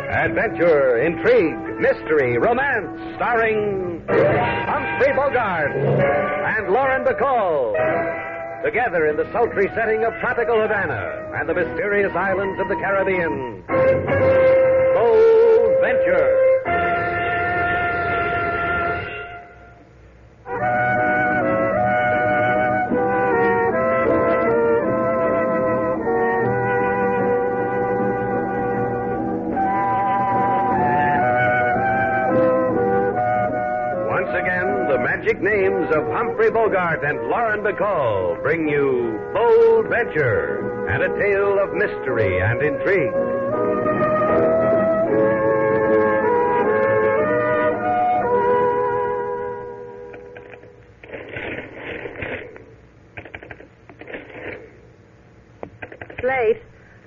Adventure, intrigue, mystery, romance, starring Humphrey Bogart and Lauren Bacall. Together in the sultry setting of tropical Havana and the mysterious islands of the Caribbean. Bold Venture. Magic names of Humphrey Bogart and Lauren Bacall bring you Bold Venture and a tale of mystery and intrigue. Slate,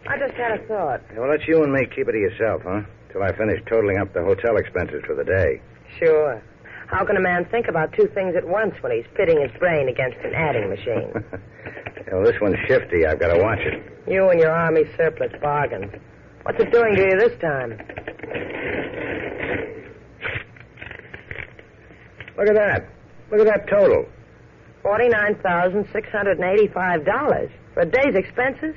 I just had a thought. Well, let you and me keep it to yourself, huh? Till I finish totaling up the hotel expenses for the day. Sure. How can a man think about two things at once when he's pitting his brain against an adding machine? Well, this one's shifty. I've got to watch it. You and your army surplus bargains. What's it doing to you this time? Look at that. Look at that total. $49,685 for a day's expenses?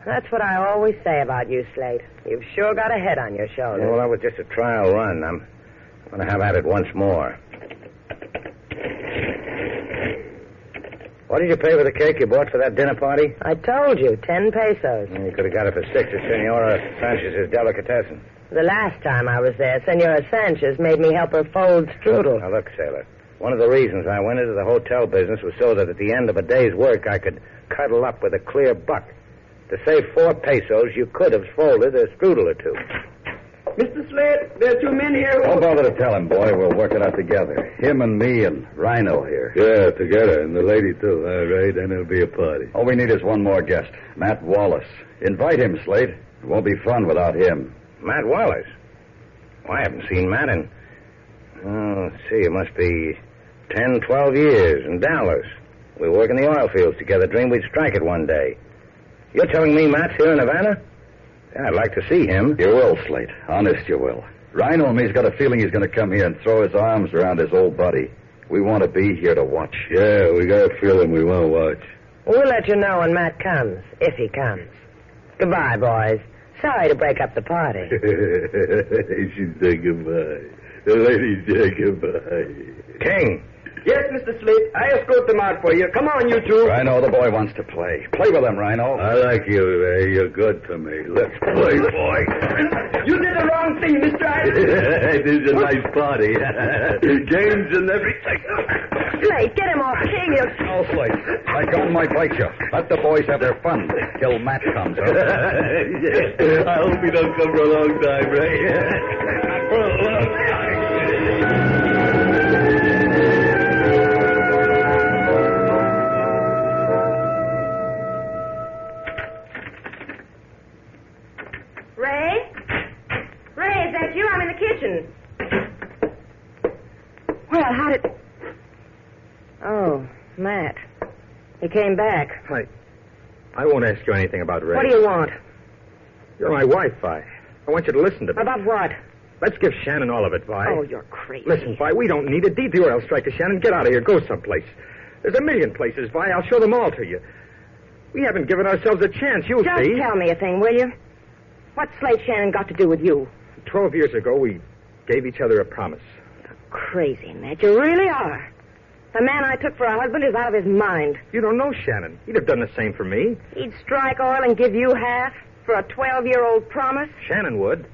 That's what I always say about you, Slate. You've sure got a head on your shoulders. Well, that was just a trial run. I'm going to have at it once more. What did you pay for the cake you bought for that dinner party? I told you, 10 pesos. You could have got it for 6 at Senora Sanchez's delicatessen. The last time I was there, Senora Sanchez made me help her fold strudel. Now, look, Sailor, one of the reasons I went into the hotel business was so that at the end of a day's work I could cuddle up with a clear buck. To save 4 pesos, you could have folded a strudel or two. Mr. Slate, there are 2 men here. Don't bother to tell him, boy. We'll work it out together. Him and me and Rhino here. Yeah, together. And the lady, too. All right, then it'll be a party. All we need is one more guest, Matt Wallace. Invite him, Slate. It won't be fun without him. Matt Wallace? Well, I haven't seen Matt in... let's see, it must be 10, 12 years in Dallas. We work in the oil fields together. Dreamed we'd strike it one day. You're telling me Matt's here in Havana? Yeah, I'd like to see him. You will, Slate. Honest, you will. Rhino and me's got a feeling he's going to come here and throw his arms around his old buddy. We want to be here to watch. Yeah, we got a feeling we want to watch. We'll let you know when Matt comes, if he comes. Goodbye, boys. Sorry to break up the party. She said goodbye. The lady said goodbye. King. Yes, Mr. Slate. I escort them out for you. Come on, you two. Rhino, the boy wants to play. Play with him, Rhino. I like you, Ray. You're good to me. Let's play, boy. You did the wrong thing, Mr. This is a nice party. Games and everything. Slate, get him off. King, No, Slate. My gun might bite you. Let the boys have their fun till Matt comes. Huh? I hope he don't come for a long time, Ray. For a long time. Well, how did... Oh, Matt. He came back. I won't ask you anything about Ray. What do you want? You're my wife, Vi. I want you to listen to me. About what? Let's give Shannon all of it, Vi. Oh, you're crazy. Listen, Vi, we don't need a detour. I'll strike a Shannon. Get out of here. Go someplace. There's a million places, Vi. I'll show them all to you. We haven't given ourselves a chance. You'll Just see. tell me a thing, will you? What's Slate Shannon got to do with you? 12 years ago, we gave each other a promise. You're crazy, Matt. You really are. The man I took for a husband is out of his mind. You don't know Shannon. He'd have done the same for me. He'd strike oil and give you half for a 12-year-old promise? Shannon would.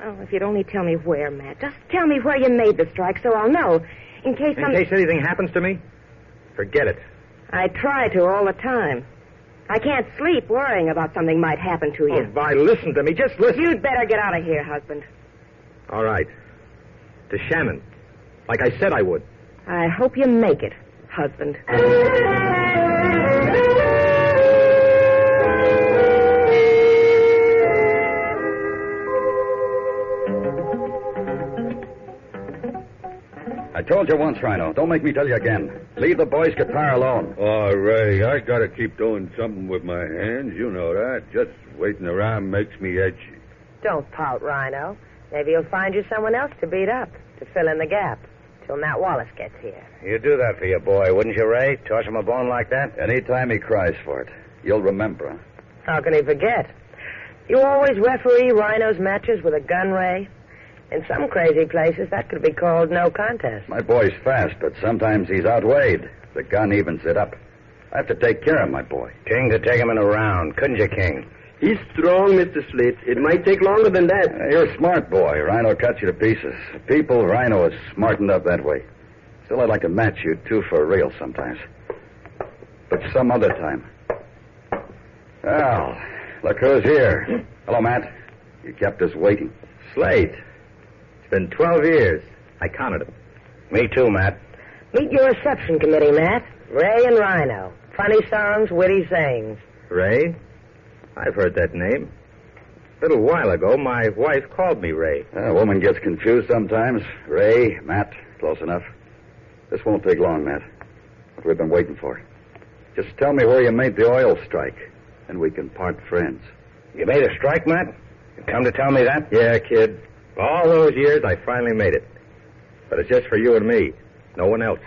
Oh, if you'd only tell me where, Matt. Just tell me where you made the strike so I'll know. In case anything happens to me, forget it. I try to all the time. I can't sleep worrying about something might happen to you. Oh, Vi, listen to me. Just listen. You'd better get out of here, husband. All right. To Shannon. Like I said I would. I hope you make it, husband. I told you once, Rhino. Don't make me tell you again. Leave the boy's guitar alone. Oh, Ray, I gotta keep doing something with my hands. You know that. Just waiting around makes me edgy. Don't pout, Rhino. Maybe you'll find you someone else to beat up, to fill in the gap, till Matt Wallace gets here. You'd do that for your boy, wouldn't you, Ray? Toss him a bone like that? Anytime he cries for it, you'll remember. How can he forget? You always referee Rhino's matches with a gun, Ray? In some crazy places, that could be called no contest. My boy's fast, but sometimes he's outweighed. The gun evens it up. I have to take care of my boy. King could take him in a round, couldn't you, King? He's strong, Mr. Slate. It might take longer than that. You're a smart boy. Rhino cuts you to pieces. People, Rhino is smartened up that way. Still, I'd like to match you two for real sometimes. But some other time. Well, look who's here. Hello, Matt. You kept us waiting. Slate. It's been 12 years. I counted them. Me too, Matt. Meet your reception committee, Matt. Ray and Rhino. Funny songs, witty sayings. Ray? I've heard that name. A little while ago, my wife called me Ray. A woman gets confused sometimes. Ray, Matt, close enough. This won't take long, Matt. What we've been waiting for. Just tell me where you made the oil strike, and we can part friends. You made a strike, Matt? You come to tell me that? Yeah, kid. For all those years, I finally made it. But it's just for you and me. No one else.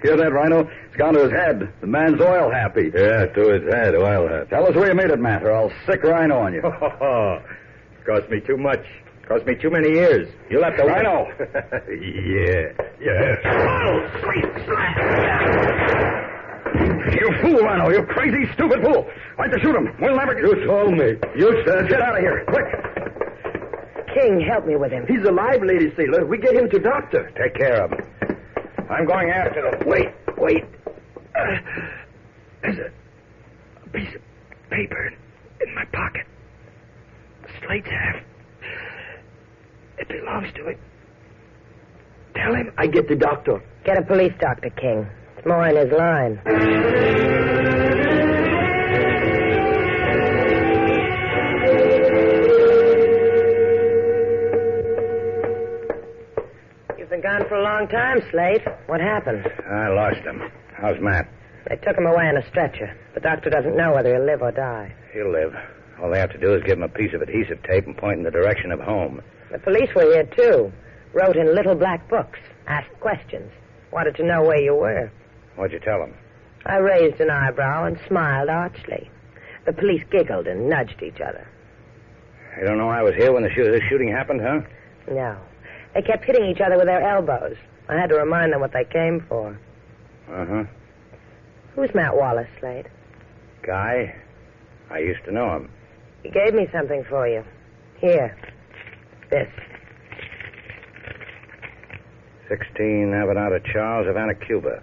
Hear that, Rhino? It's gone to his head. The man's oil happy. Yeah, to his head, oil hat. Tell us where you made it, Matt, or I'll sick Rhino on you. It cost me too much. It cost me too many years. You'll have to... Rhino! Yeah. You fool, Rhino. You crazy, stupid fool. Why'd you shoot him? We'll never... You told me. You said... Get out of here, quick. King, help me with him. He's alive, Lady Sailor. We get him to doctor. Take care of him. I'm going after them. Wait. There's a piece of paper in my pocket. Slate's have. It belongs to him. Tell him I get the doctor. Get a police doctor, King. It's more in his line. You've been gone for a long time, Slate. What happened? I lost him. How's Matt? They took him away on a stretcher. The doctor doesn't know whether he'll live or die. He'll live. All they have to do is give him a piece of adhesive tape and point in the direction of home. The police were here, too. Wrote in little black books. Asked questions. Wanted to know where you were. What'd you tell them? I raised an eyebrow and smiled archly. The police giggled and nudged each other. You don't know I was here when this shooting happened, huh? No. They kept hitting each other with their elbows. I had to remind them what they came for. Uh-huh. Who's Matt Wallace, Slade? Guy? I used to know him. He gave me something for you. Here. This. 16 Havana Charles, Havana, Cuba.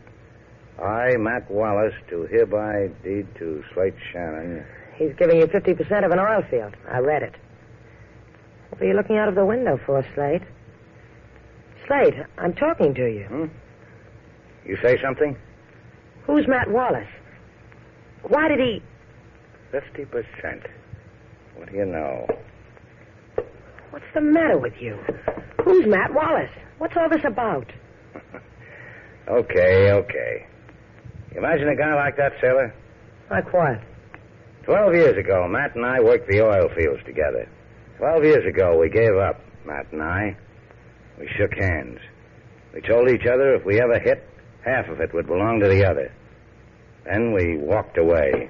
I, Matt Wallace, do hereby deed to Slate Shannon. He's giving you 50% of an oil field. I read it. What are you looking out of the window for, Slate? Slate, I'm talking to you. You say something? Who's Matt Wallace? Why did he... 50%. What do you know? What's the matter with you? Who's Matt Wallace? What's all this about? Okay. Imagine a guy like that, Sailor. Like what? 12 years ago, Matt and I worked the oil fields together. 12 years ago, we gave up, Matt and I. We shook hands. We told each other if we ever hit, half of it would belong to the other. Then we walked away.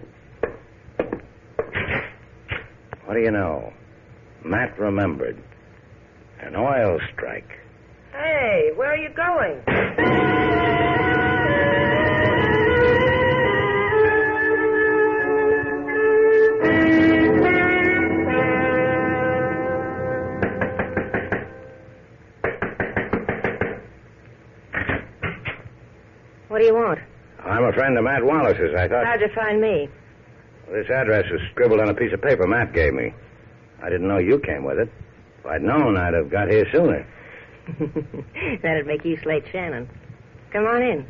What do you know? Matt remembered. An oil strike. Hey, where are you going? What do you want? I'm a friend of Matt Wallace's. I thought... How'd you find me? This address was scribbled on a piece of paper Matt gave me. I didn't know you came with it. If I'd known, I'd have got here sooner. That'd make you Slate Shannon. Come on in.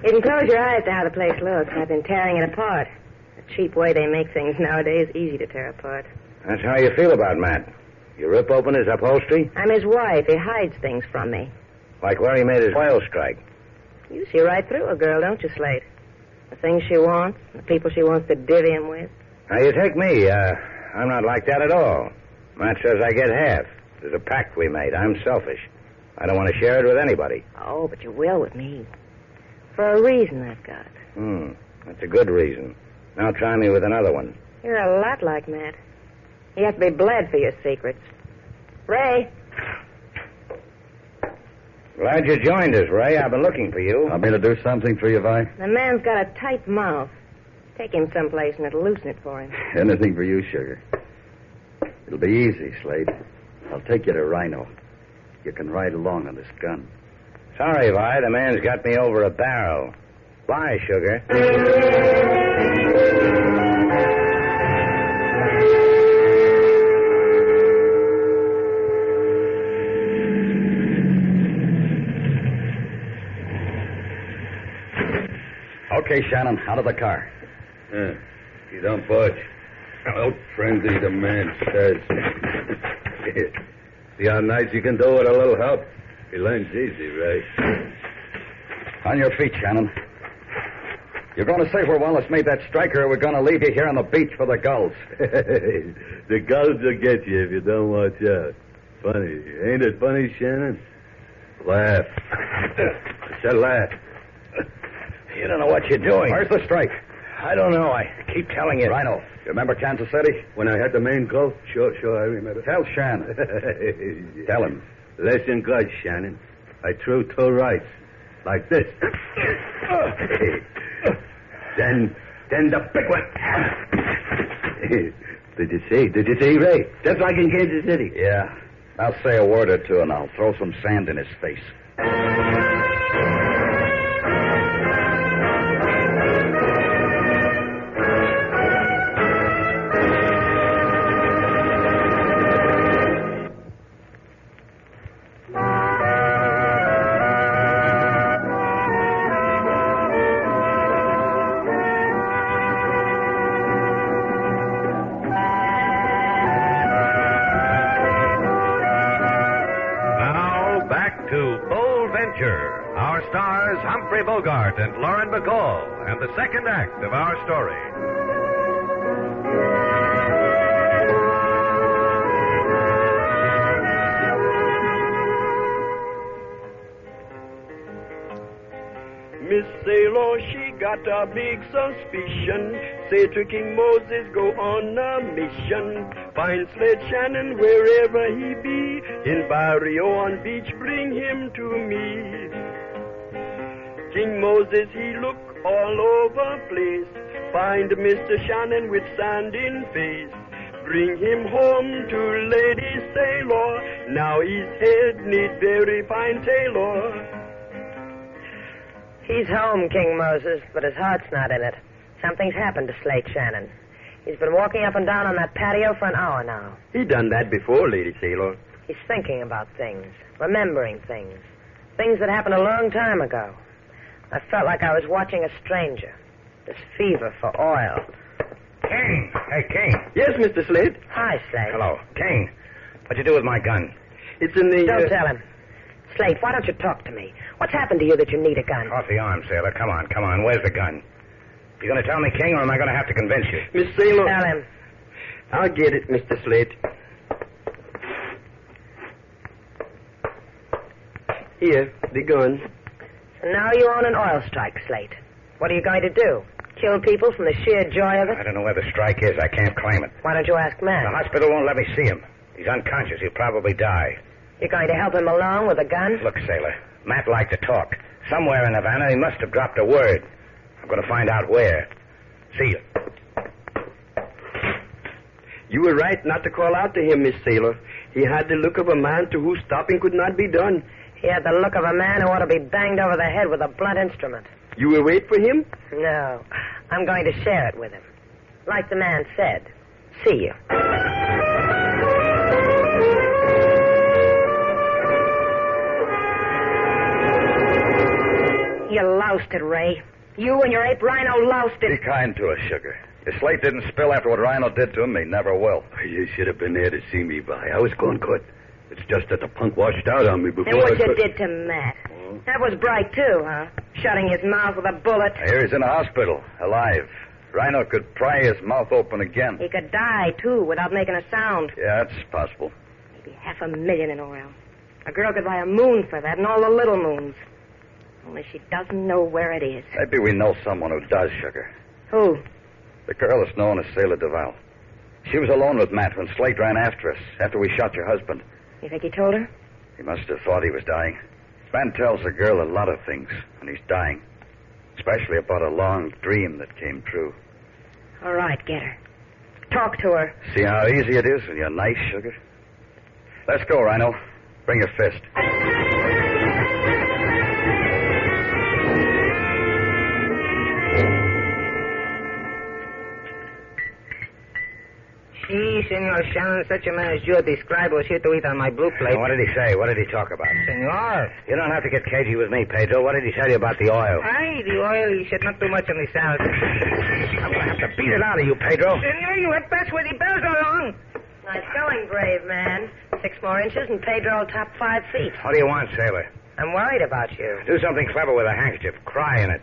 You can close your eyes to how the place looks. I've been tearing it apart. The cheap way they make things nowadays, easy to tear apart. That's how you feel about Matt. You rip open his upholstery? I'm his wife. He hides things from me. Like where he made his oil strike. You see right through a girl, don't you, Slate? The things she wants, the people she wants to divvy him with. Now, you take me. I'm not like that at all. Matt says I get half. There's a pact we made. I'm selfish. I don't want to share it with anybody. Oh, but you will with me. For a reason I've got. That's a good reason. Now try me with another one. You're a lot like Matt. You have to be bled for your secrets. Ray. Glad you joined us, Ray. I've been looking for you. Want me to do something for you, Vi? The man's got a tight mouth. Take him someplace and it'll loosen it for him. Anything for you, sugar. It'll be easy, Slate. I'll take you to Rhino. You can ride along on this gun. Sorry, Vi. The man's got me over a barrel. Bye, sugar. Okay, Shannon, out of the car. You don't budge. Out frenzy, the man says. See how nice you can do with a little help? He learns easy, Ray. On your feet, Shannon. You're going to say where Wallace made that strike, or we're going to leave you here on the beach for the gulls. The gulls will get you if you don't watch out. Funny. Ain't it funny, Shannon? Laugh. It's a laugh. You don't know what you're doing. Where's the strike? I don't know. I keep telling you. Rhino. You remember Kansas City? When I had the main coat? Sure, I remember. Tell Shannon. Tell him. Listen good, Shannon. I threw 2 rights. Like this. Then the big one. Did you see, Ray? Just like in Kansas City. Yeah. I'll say a word or two, and I'll throw some sand in his face. Our stars, Humphrey Bogart and Lauren Bacall, and the second act of our story. Miss Sailor, she got a big suspicion. Say to King Moses, go on a mission. Find Slate Shannon wherever he be. In barrio on beach, bring him to me. King Moses, he look all over place. Find Mr. Shannon with sand in face. Bring him home to Lady Sailor. Now his head need very fine tailor. He's home, King Moses, but his heart's not in it. Something's happened to Slate Shannon. He's been walking up and down on that patio for an hour now. He done that before, Lady Sailor. He's thinking about things, remembering things. Things that happened a long time ago. I felt like I was watching a stranger. This fever for oil. Kane! Hey, Kane. Yes, Mr. Slate? Hi, Slate. Hello. Kane, what'd you do with my gun? It's in the... Don't tell him. Slate, why don't you talk to me? What's happened to you that you need a gun? Off the arm, sailor. Come on. Where's the gun? You going to tell me, King, or am I going to have to convince you? Miss Sailor... Tell him. I'll get it, Mr. Slate. Here, the gun. So now you own an oil strike, Slate. What are you going to do? Kill people from the sheer joy of it? I don't know where the strike is. I can't claim it. Why don't you ask Matt? The hospital won't let me see him. He's unconscious. He'll probably die. You're going to help him along with a gun? Look, sailor, Matt liked to talk. Somewhere in Havana, he must have dropped a word. I'm going to find out where. See you. You were right not to call out to him, Miss Sailor. He had the look of a man to whose stopping could not be done. He had the look of a man who ought to be banged over the head with a blunt instrument. You will wait for him? No. I'm going to share it with him. Like the man said. See you. You loused it, Ray. You and your ape Rhino loused Be it. kind to us, sugar. If Slate didn't spill after what Rhino did to him, he never will. You should have been there to see me, Vi. I was going good. It's just that the punk washed out on me before And what I you could... did to Matt. That was bright, too, huh? Shutting his mouth with a bullet. Here he's in a hospital, alive. Rhino could pry his mouth open again. He could die, too, without making a sound. Yeah, that's possible. Maybe $500,000 in oil. A girl could buy a moon for that and all the little moons. Only she doesn't know where it is. Maybe we know someone who does, Sugar. Who? The girl is known as Sailor Duval. She was alone with Matt when Slate ran after us, after we shot your husband. You think he told her? He must have thought he was dying. Man tells a girl a lot of things when he's dying, especially about a long dream that came true. All right, get her. Talk to her. See how easy it is when you're nice, Sugar? Let's go, Rhino. Bring your fist. Si, Senor Shannon, such a man as you described was here to eat on my blue plate. What did he say? What did he talk about? Senor. You don't have to get cagey with me, Pedro. What did he tell you about the oil? Aye, the oil, he said not too much on the salad. I'm going to have to beat it out of you, Pedro. Senor, you had best with the bells along. Nice going, brave man. 6 more inches and Pedro will top 5 feet. What do you want, sailor? I'm worried about you. Do something clever with a handkerchief. Cry in it.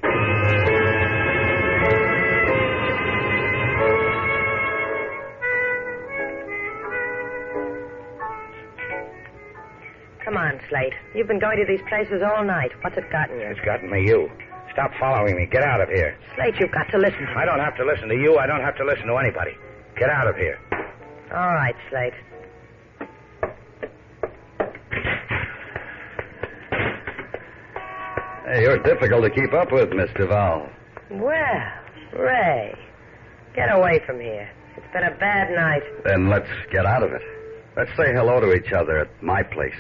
Come on, Slate. You've been going to these places all night. What's it gotten you? It's gotten me you. Stop following me. Get out of here. Slate, you've got to listen. I don't have to listen to you. I don't have to listen to anybody. Get out of here. All right, Slate. Hey, you're difficult to keep up with, Miss Duval. Well, Ray, get away from here. It's been a bad night. Then let's get out of it. Let's say hello to each other at my place.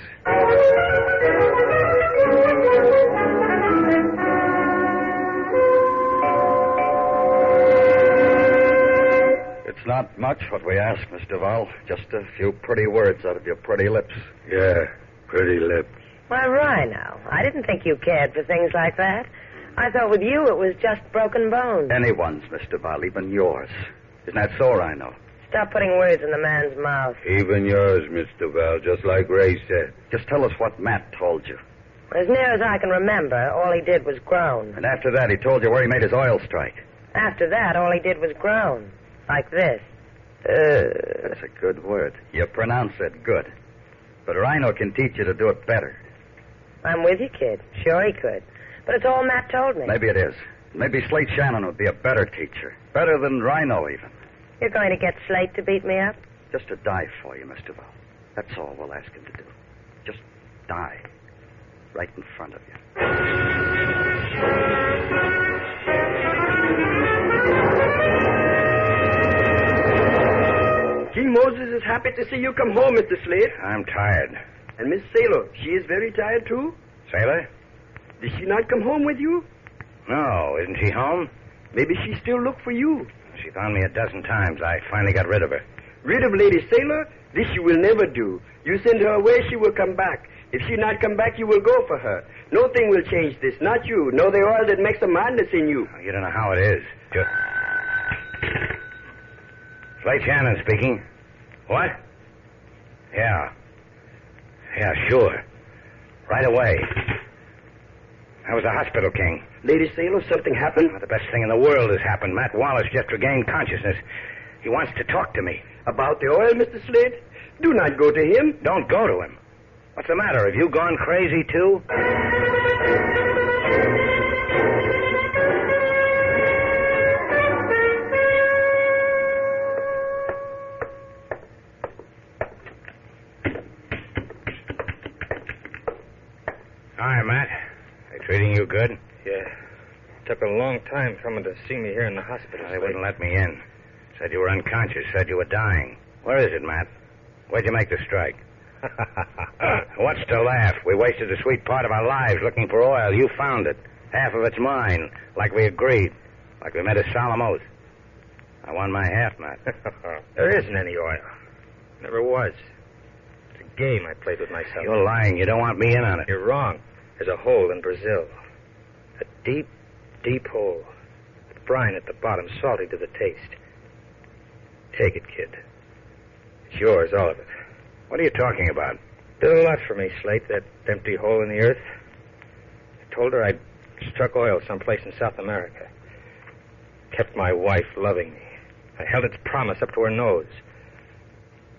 It's not much what we ask, Miss Duval. Just a few pretty words out of your pretty lips. Yeah, pretty lips. Why, Rhino, I didn't think you cared for things like that. I thought with you it was just broken bones. Anyone's, Miss Duval, even yours. Isn't that so, Rhino? Stop putting words in the man's mouth. Even yours, Mr. Val, just like Ray said. Just tell us what Matt told you. As near as I can remember, all he did was groan. And after that, he told you where he made his oil strike. After that, all he did was groan. Like this. That's a good word. You pronounce it good. But Rhino can teach you to do it better. I'm with you, kid. Sure he could. But it's all Matt told me. Maybe it is. Maybe Slate Shannon would be a better teacher. Better than Rhino, even. You're going to get Slate to beat me up? Just to die for you, Mr. Val. That's all we'll ask him to do. Just die. Right in front of you. King Moses is happy to see you come home, Mr. Slate. I'm tired. And Miss Sailor, she is very tired, too? Sailor? Did she not come home with you? No, isn't she home? Maybe she still look for you. She found me a dozen times. I finally got rid of her. Rid of Lady Sailor? This you will never do. You send her away, she will come back. If she not come back, you will go for her. Nothing will change this, not you. No, the oil that makes a madness in you. Oh, you don't know how it is. Just... Slate Shannon speaking. What? Yeah. Yeah, sure. Right away. How was the hospital, King? Lady Sailor, something happened? The best thing in the world has happened. Matt Wallace just regained consciousness. He wants to talk to me. About the oil, Mr. Slate? Do not go to him. Don't go to him. What's the matter? Have you gone crazy, too? Hi, Matt. They treating you good? Yeah. Took a long time coming to see me here in the hospital. They wouldn't let me in. Said you were unconscious. Said you were dying. Where is it, Matt? Where'd you make the strike? What's to laugh? We wasted a sweet part of our lives looking for oil. You found it. Half of it's mine, like we agreed. Like we made a solemn oath. I won my half, Matt. There isn't any oil. Never was. It's a game I played with myself. You're lying. You don't want me in on it. You're wrong. There's a hole in Brazil. A deep, deep hole. With brine at the bottom, salty to the taste. Take it, kid. It's yours, all of it. What are you talking about? Did a lot for me, Slate, that empty hole in the earth. I told her I'd struck oil someplace in South America. Kept my wife loving me. I held its promise up to her nose.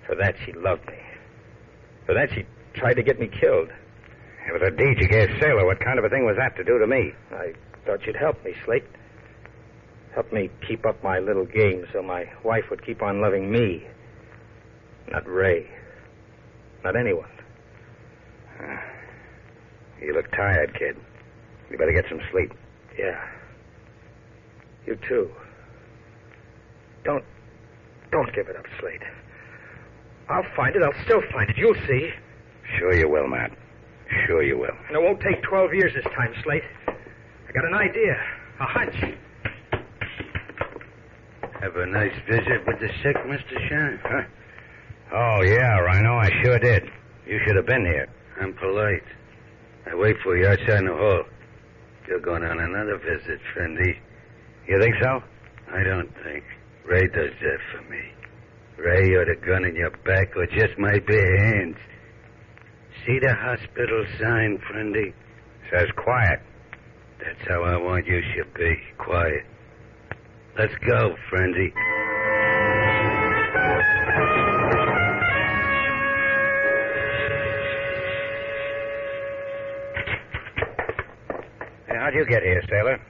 For that, she loved me. For that, she tried to get me killed. It was a deed you gave Sailor. What kind of a thing was that to do to me? I thought you'd help me, Slate. Help me keep up my little game so my wife would keep on loving me. Not Ray. Not anyone. You look tired, kid. You better get some sleep. Yeah. You too. Don't give it up, Slate. I'll find it. I'll still find it. You'll see. Sure you will, Matt. Sure you will. And it won't take 12 years this time, Slate. I got an idea. A hunch. Have a nice visit with the sick, Mr. Shannon? Huh? Oh, yeah, Rhino, I sure did. You should have been here. I'm polite. I wait for you outside in the hall. You're going on another visit, friendy. You think so? I don't think. Ray does that for me. Ray or the gun in your back or just my bare hands. See the hospital sign, friendy? Says quiet. That's how I want you should be. Quiet. Let's go, friendy. Hey, how'd you get here, Sailor?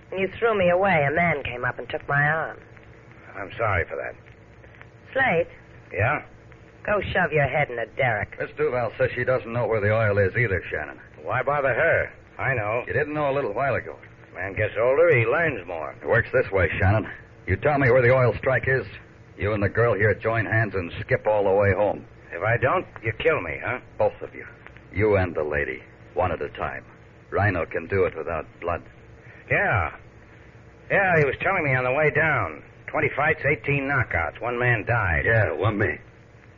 When you threw me away, a man came up and took my arm. I'm sorry for that. Slate, Yeah? go shove your head in a derrick. Miss Duval says she doesn't know where the oil is either, Shannon. Why bother her? I know. You didn't know a little while ago. Man gets older, he learns more. It works this way, Shannon. You tell me where the oil strike is, you and the girl here join hands and skip all the way home. If I don't, you kill me, huh? Both of you. You and the lady. One at a time. Rhino can do it without blood. Yeah. Yeah, he was telling me on the way down. 20 fights, 18 knockouts. One man died. Yeah, 1 man.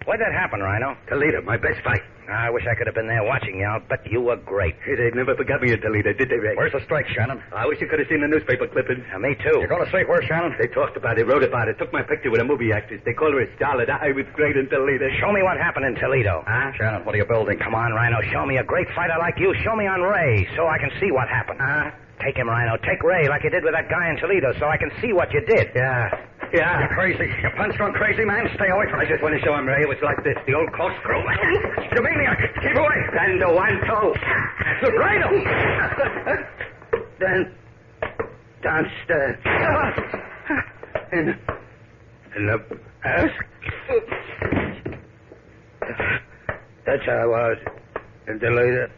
Where'd that happen, Rhino? Toledo, my best fight. I wish I could have been there watching you. I'll bet you were great. Hey, they never forgot me in Toledo, did they, Ray? Where's the strike, Shannon? I wish you could have seen the newspaper clippings. Me too. You're going to say where, Shannon? They talked about it, wrote about it, took my picture with a movie actress. They called her a starlet. I was great in Toledo. Show me what happened in Toledo. Huh? Shannon, what are you building? Come on, Rhino. Show me a great fighter like you. Show me on Ray so I can see what happened. Take him, Rhino. Take Ray like you did with that guy in Toledo so I can see what you did. Yeah. You're crazy. You punch-drunk crazy, man. Stay away from I just want to show him, Ray. It was like this. The old corkscrew. You maniac. Keep away. And the 1-2. Rhino! Then downstairs. In the ask. That's how I was in Toledo.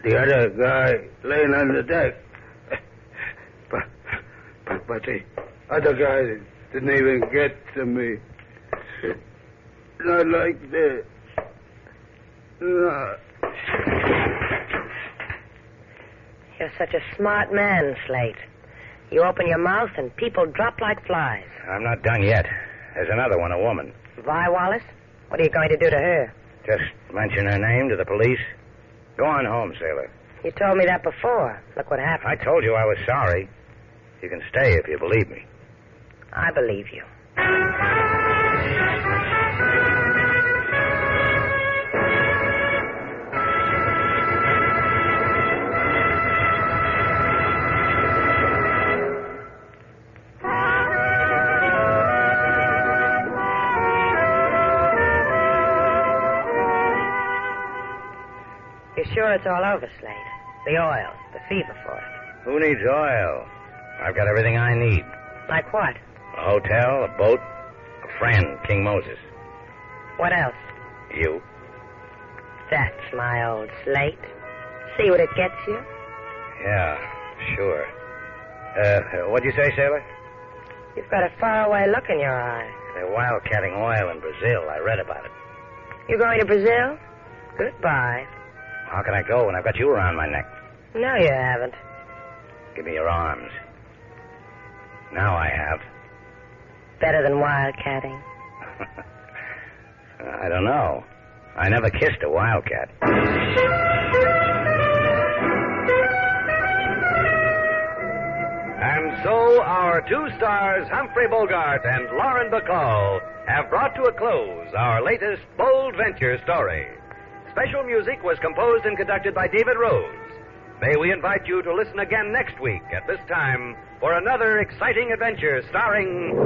The other guy laying on the deck. But the other guy didn't even get to me. Not like this. No. You're such a smart man, Slate. You open your mouth and people drop like flies. I'm not done yet. There's another one, a woman. Vi Wallace? What are you going to do to her? Just mention her name to the police. Go on home, Sailor. You told me that before. Look what happened. I told you I was sorry. You can stay if you believe me. I believe you. You're sure it's all over, Slate? The oil, the fever for it. Who needs oil? I've got everything I need. Like what? A hotel, a boat, a friend, King Moses. What else? You. That's my old Slate. See what it gets you? Yeah, sure. What'd you say, Sailor? You've got a faraway look in your eye. They're wildcatting oil in Brazil. I read about it. You going to Brazil? Goodbye. How can I go when I've got you around my neck? No, you haven't. Give me your arms. Now I have. Better than wildcatting. I don't know. I never kissed a wildcat. And so our two stars, Humphrey Bogart and Lauren Bacall, have brought to a close our latest bold venture story. special music was composed and conducted by David Rose. May we invite you to listen again next week at this time for another exciting adventure starring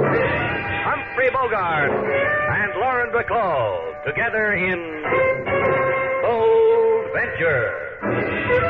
Humphrey Bogart and Lauren Bacall together in Bold Venture.